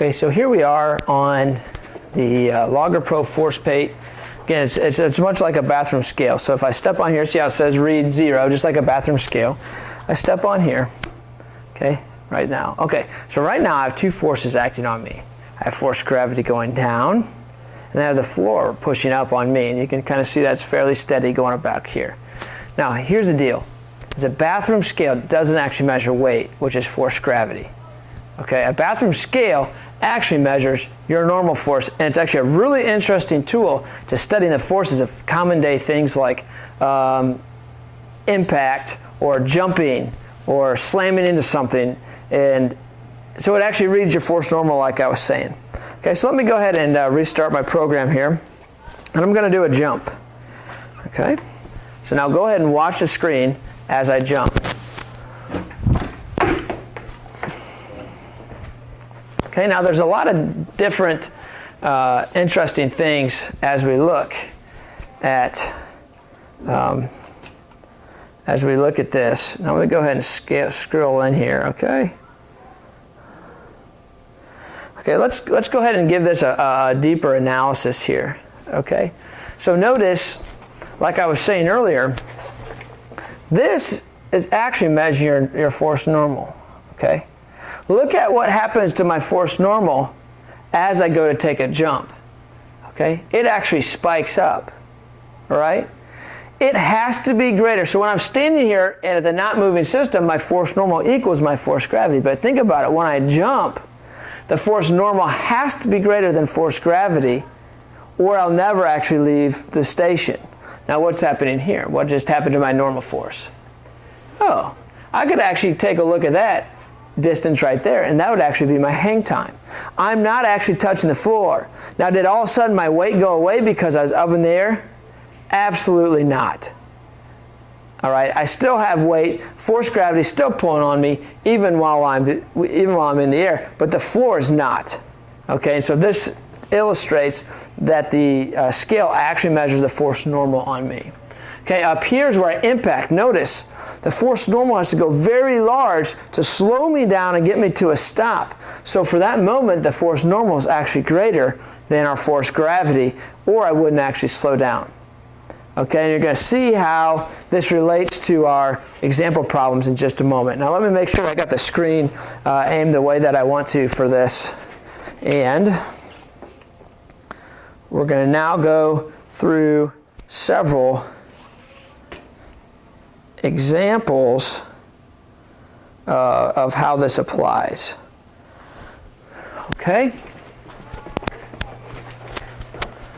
Okay, so here we are on the Logger Pro force plate. Again, it's much like a bathroom scale. So if I step on here, see how it says read 0, just like a bathroom scale. I step on here, okay, right now. Okay, so right now I have two forces acting on me. I have force gravity going down, and I have the floor pushing up on me. And you can kind of see that's fairly steady going about here. Now, here's the deal. Is a bathroom scale doesn't actually measure weight, which is force gravity. Okay, a bathroom scale actually measures your normal force, and it's actually a really interesting tool to studying the forces of common day things like impact or jumping or slamming into something. And so it actually reads your force normal like I was saying. Okay, so let me go ahead and restart my program here, and I'm going to do a jump. Okay, so now go ahead and watch the screen as I jump. Okay, now there's a lot of different interesting things as we look at this. Now let me go ahead and scroll in here. Okay. Okay, let's go ahead and give this a deeper analysis here. Okay, so notice, like I was saying earlier, this is actually measuring your force normal. Okay. Look at what happens to my force normal as I go to take a jump. Okay? It actually spikes up. All right? It has to be greater. So when I'm standing here and at the not moving system, my force normal equals my force gravity. But think about it. When I jump, the force normal has to be greater than force gravity, or I'll never actually leave the station. Now what's happening here? What just happened to my normal force? Oh, I could actually take a look at that distance right there, and that would actually be my hang time. I'm not actually touching the floor. Now, did all of a sudden my weight go away because I was up in the air? Absolutely not. All right, I still have weight. Force gravity is still pulling on me even while I'm in the air, but the floor is not. Okay, so this illustrates that the scale actually measures the force normal on me. Okay, up here is where I impact. Notice the force normal has to go very large to slow me down and get me to a stop. So for that moment, the force normal is actually greater than our force gravity, or I wouldn't actually slow down. Okay, and you're going to see how this relates to our example problems in just a moment. Now let me make sure I got the screen aimed the way that I want to for this. And we're going to now go through several examples of how this applies. Okay?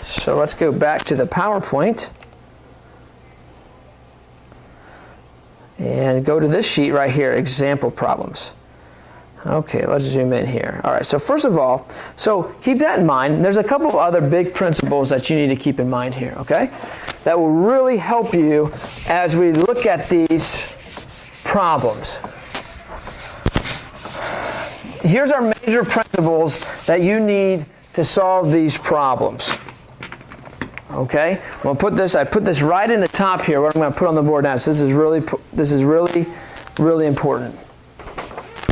So let's go back to the PowerPoint and go to this sheet right here, example problems. Okay, let's zoom in here. All right, so first of all, so keep that in mind. There's a couple of other big principles that you need to keep in mind here, okay? That will really help you as we look at these problems. Here's our major principles that you need to solve these problems. Okay, I'm going to put this. I put this right in the top here. What I'm going to put on the board now. So this is really important.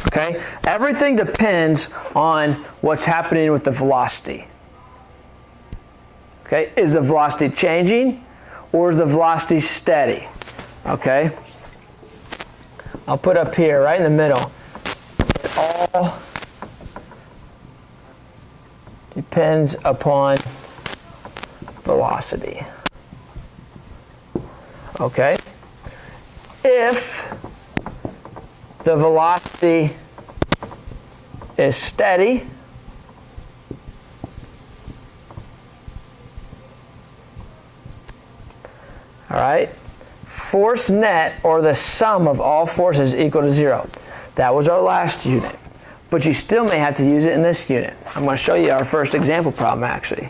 Okay, everything depends on what's happening with the velocity. Okay, is the velocity changing, or is the velocity steady? Okay, I'll put up here right in the middle. It all depends upon velocity. Okay, if the velocity is steady, all right, force net, or the sum of all forces, equal to 0. That was our last unit, but you still may have to use it in this unit. I'm going to show you our first example problem actually.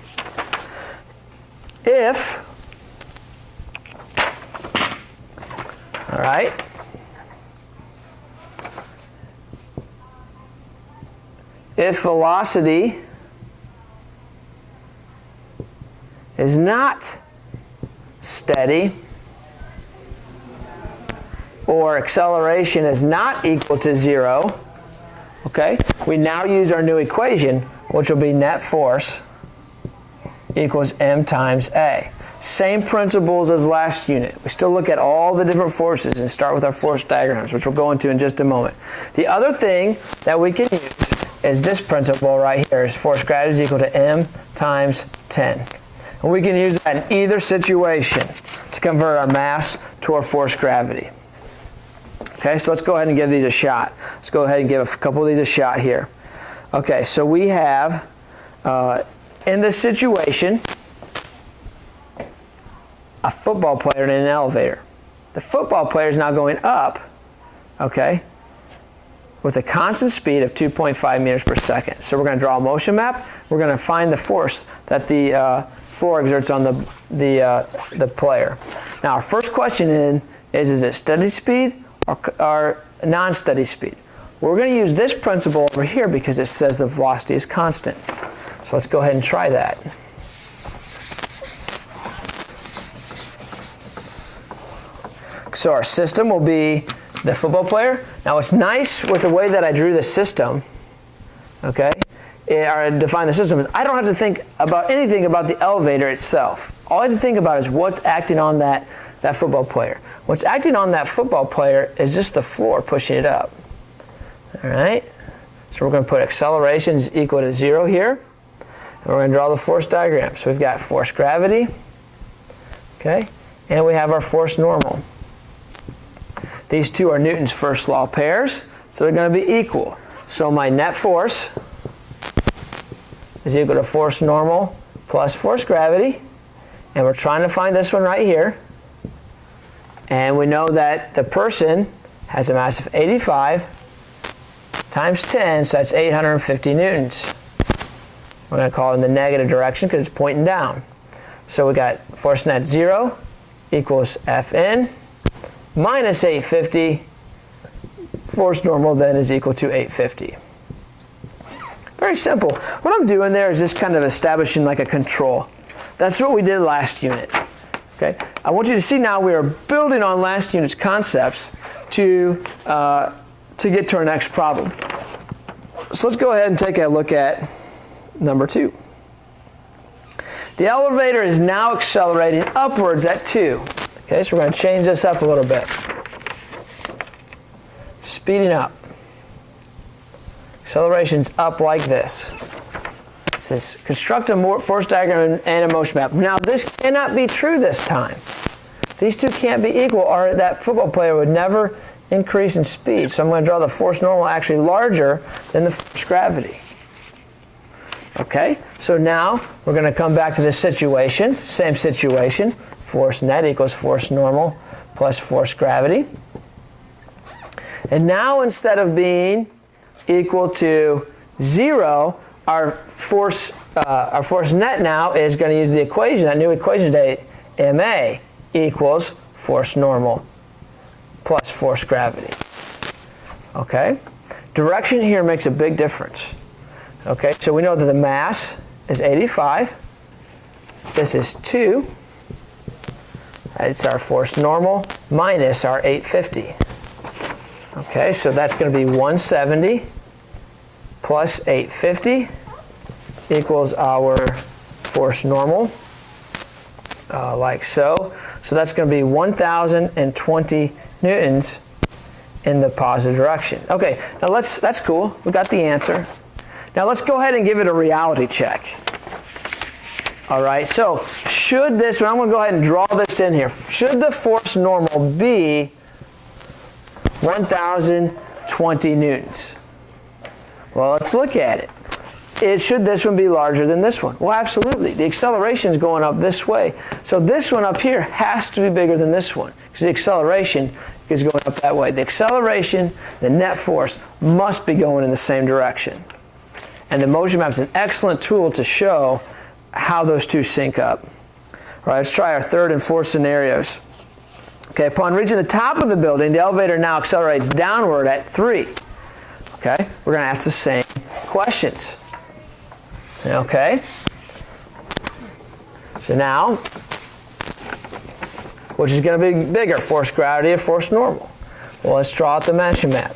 If, all right, if velocity is not steady, or acceleration is not equal to 0, okay, we now use our new equation, which will be net force equals m times A. Same principles as last unit. We still look at all the different forces and start with our force diagrams, which we'll go into in just a moment. The other thing that we can use is this principle right here, is force gravity is equal to m times 10. And we can use that in either situation to convert our mass to our force gravity. Okay, so let's go ahead and give these a shot. Let's go ahead and give a couple of these a shot here. Okay, so we have, in this situation, a football player in an elevator. The football player is now going up, okay, with a constant speed of 2.5 meters per second. So we're going to draw a motion map. We're going to find the force that the floor exerts on the player. Now our first question is it steady speed or non-steady speed? We're going to use this principle over here because it says the velocity is constant. So let's go ahead and try that. So our system will be the football player. Now what's nice with the way that I drew the system, okay, or define the system, is I don't have to think about anything about the elevator itself. All I have to think about is what's acting on that football player. What's acting on that football player is just the floor pushing it up. All right, so we're going to put acceleration is equal to 0 here, and we're going to draw the force diagram. So we've got force gravity, okay, and we have our force normal. These two are Newton's first law pairs, so they're going to be equal. So my net force is equal to force normal plus force gravity, and we're trying to find this one right here. And we know that the person has a mass of 85 times 10, so that's 850 newtons. We're going to call it in the negative direction because it's pointing down. So we got force net 0 equals Fn minus 850. Force normal then is equal to 850. Very simple. What I'm doing there is just kind of establishing like a control. That's what we did last unit. Okay. I want you to see now we are building on last unit's concepts to get to our next problem. So let's go ahead and take a look at number 2. The elevator is now accelerating upwards at 2. Okay, so we're going to change this up a little bit. Speeding up. Acceleration's up like this. It says construct a force diagram and a motion map. Now this cannot be true this time. These two can't be equal, or that football player would never increase in speed. So I'm going to draw the force normal actually larger than the force gravity. Okay, so now we're going to come back to this situation, same situation. Force net equals force normal plus force gravity. And now instead of being equal to 0, our force net now is going to use the equation, that new equation today, ma equals force normal plus force gravity. Okay, direction here makes a big difference. Okay, so we know that the mass is 85. This is 2. It's our force normal minus our 850. Okay, so that's going to be 170 plus 850 equals our force normal, like so. So that's going to be 1,020 newtons in the positive direction. Okay, now that's cool. We got the answer. Now let's go ahead and give it a reality check. All right, so should this, I'm going to go ahead and draw this in here. Should the force normal be 1,020 newtons? Well, let's look at it. Should this one be larger than this one? Well, absolutely. The acceleration is going up this way. So this one up here has to be bigger than this one because the acceleration is going up that way. The acceleration, the net force, must be going in the same direction. And the motion map is an excellent tool to show how those two sync up. All right, let's try our third and fourth scenarios. Okay, upon reaching the top of the building, the elevator now accelerates downward at 3. Okay, we're going to ask the same questions. Okay, so now, which is going to be bigger, force gravity or force normal? Well, let's draw out the motion map.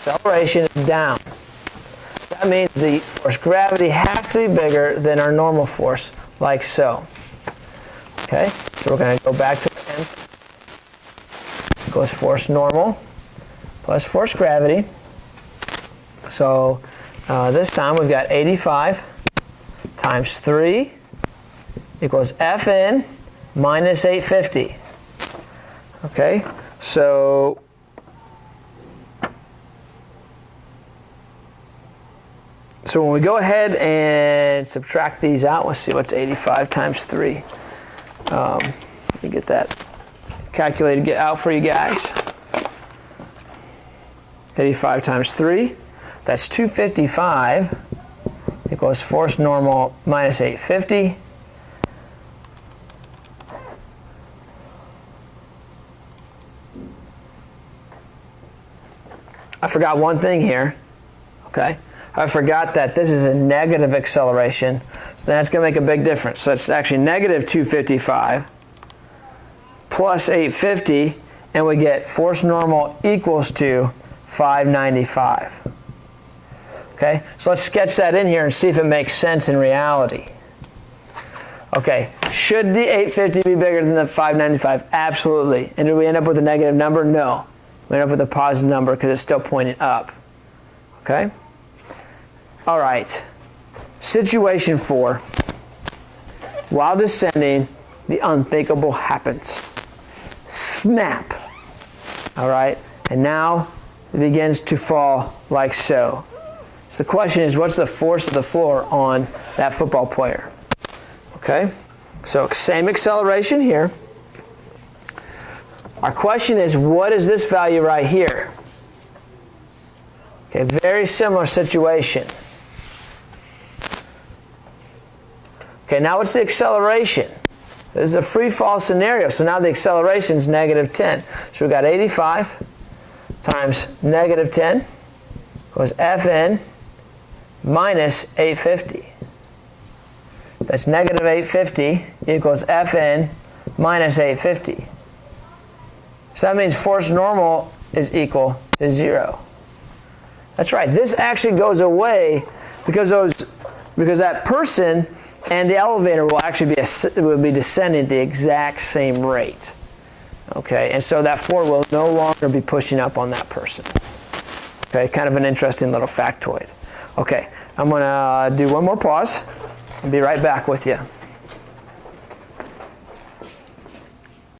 acceleration is down. That means the force of gravity has to be bigger than our normal force, like so. Okay, so we're going to go back to the end. Goes force normal plus force gravity. So this time we've got 85 times 3 equals Fn minus 850. Okay, so when we go ahead and subtract these out, let's see what's 85 times 3. Let me get that calculated out for you guys. 85 times 3, that's 255 equals force normal minus 850. I forgot one thing here, okay? I forgot that this is a negative acceleration, so that's going to make a big difference. So it's actually negative 255 plus 850, and we get force normal equals to 595. Okay, so let's sketch that in here and see if it makes sense in reality. Okay, should the 850 be bigger than the 595? Absolutely. And did we end up with a negative number? No. We end up with a positive number because it's still pointing up. Okay? All right. Situation 4. While descending, the unthinkable happens. Snap. All right? And now it begins to fall like so. So the question is, what's the force of the floor on that football player? Okay? So same acceleration here. Our question is, what is this value right here? Okay, very similar situation. Okay, now what's the acceleration? This is a free fall scenario, so now the acceleration is negative 10. So we've got 85 times negative 10 equals Fn minus 850. That's negative 850 equals Fn minus 850. So that means force normal is equal to 0. That's right. This actually goes away because that person and the elevator will actually be descending at the exact same rate. Okay, and so that floor will no longer be pushing up on that person. Okay, kind of an interesting little factoid. Okay, I'm going to do one more pause and be right back with you.